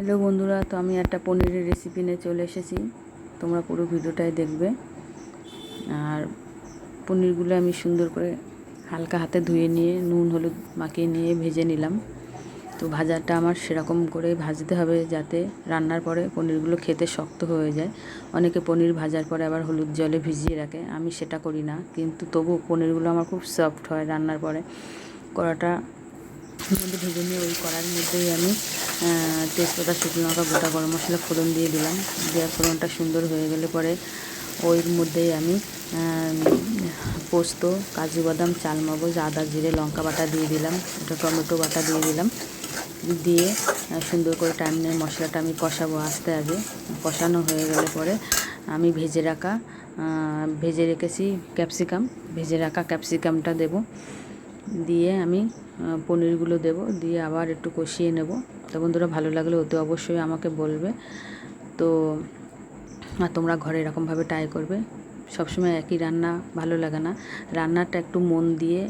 Hello বন্ধুরা, তো আমি একটা পনিরের রেসিপি নিয়ে চলে এসেছি। তোমরা পুরো ভিডিওটাই দেখবে। আর পনিরগুলো আমি সুন্দর করে হালকা হাতে ধুয়ে নিয়ে নুন হলুদ মাখিয়ে নিয়ে ভেজে নিলাম। তো ভাজাটা আমার সেরকম করে ভাজতে হবে যাতে রান্নার পরে পনিরগুলো খেতে শক্ত হয়ে যায়। অনেকে পনির ভাজার পরে আবার হলুদ জলে ভিজিয়ে রাখে, আমি সেটা করি না, কিন্তু তবু পনিরগুলো আমার খুব সফট হয় রান্নার পরে। কড়াটা মধ্যে ভেজে নিয়ে ওই কড়ার মধ্যেই আমি তেজপাতা, শুকনো লঙ্কা, গোটা গরম মশলা ফোড়ন দিয়ে দিলাম। দেওয়া ফোড়নটা সুন্দর হয়ে গেলে পরে ওর মধ্যেই আমি পোস্ত, কাজু বাদাম, চালমগজ, আদা, জিরে, লঙ্কা বাটা দিয়ে দিলাম। একটা টমেটো বাটা দিয়ে দিলাম। দিয়ে সুন্দর করে টাইম নিয়ে মশলাটা আমি কষাবো আস্তে আগে। কষানো হয়ে গেলে পরে আমি ভেজে রেখেছি ভেজে রাখা ক্যাপসিকামটা দেব। দিয়ে আমি পনিরগুলো দেব, দিয়ে আবার একটু কষিয়ে নেব। তো বন্ধুরা, ভালো লাগলে অতি অবশ্যই আমাকে বলবে। তো তোমরা ঘরে এরকমভাবে ট্রাই করবে। সবসময় একই রান্না ভালো লাগে না, রান্নাটা একটু মন দিয়ে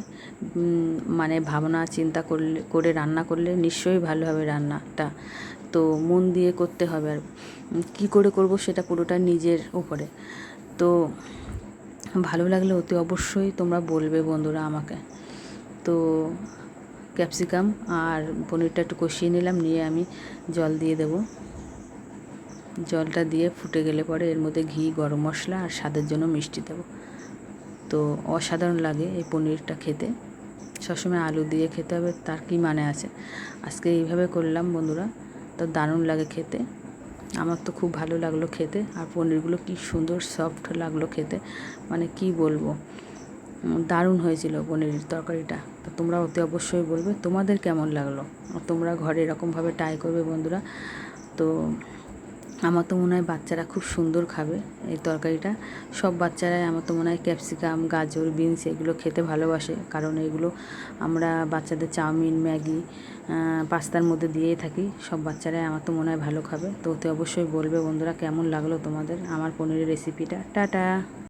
মানে ভাবনা চিন্তা করে রান্না করলে নিশ্চয়ই ভালো হবে রান্নাটা। তো মন দিয়ে করতে হবে। আর কী করে করব সেটা পুরোটা নিজের উপরে। তো ভালো লাগলে অতি অবশ্যই তোমরা বলবে বন্ধুরা আমাকে। তো ক্যাপসিকাম আর পনিরটা একটু কষিয়ে নিলাম, নিয়ে আমি জল দিয়ে দেব। জলটা দিয়ে ফুটে গেলে পরে এর মধ্যে ঘি, গরম মশলা আর স্বাদের জন্য মিষ্টি দেব। তো অসাধারণ লাগে এই পনিরটা খেতে। সবসময় আলু দিয়ে খেতে হবে তার কি মানে আছে? আজকে এইভাবে করলাম বন্ধুরা, তো দারুণ লাগে খেতে। আমার তো খুব ভালো লাগলো খেতে। আর পনিরগুলো কি সুন্দর সফট লাগলো খেতে, মানে কি বলবো, দারুণ হয়েছিল পনিরের তরকারিটা। তো তোমরা অতি অবশ্যই বলবে তোমাদের কেমন লাগলো। তোমরা ঘরে এরকমভাবে ট্রাই করবে বন্ধুরা। তো আমার তো মনে হয় বাচ্চারা খুব সুন্দর খাবে এই তরকারিটা। সব বাচ্চারাই আমার তো মনে হয় ক্যাপসিকাম, গাজর, বিনস এগুলো খেতে ভালোবাসে, কারণ এগুলো আমরা বাচ্চাদের চাউমিন, ম্যাগি, পাস্তার মধ্যে দিয়েই থাকি। সব বাচ্চারাই আমার তো মনে হয় ভালো খাবে। তো অতি অবশ্যই বলবে বন্ধুরা কেমন লাগলো তোমাদের আমার পনিরের রেসিপিটা। টাটা।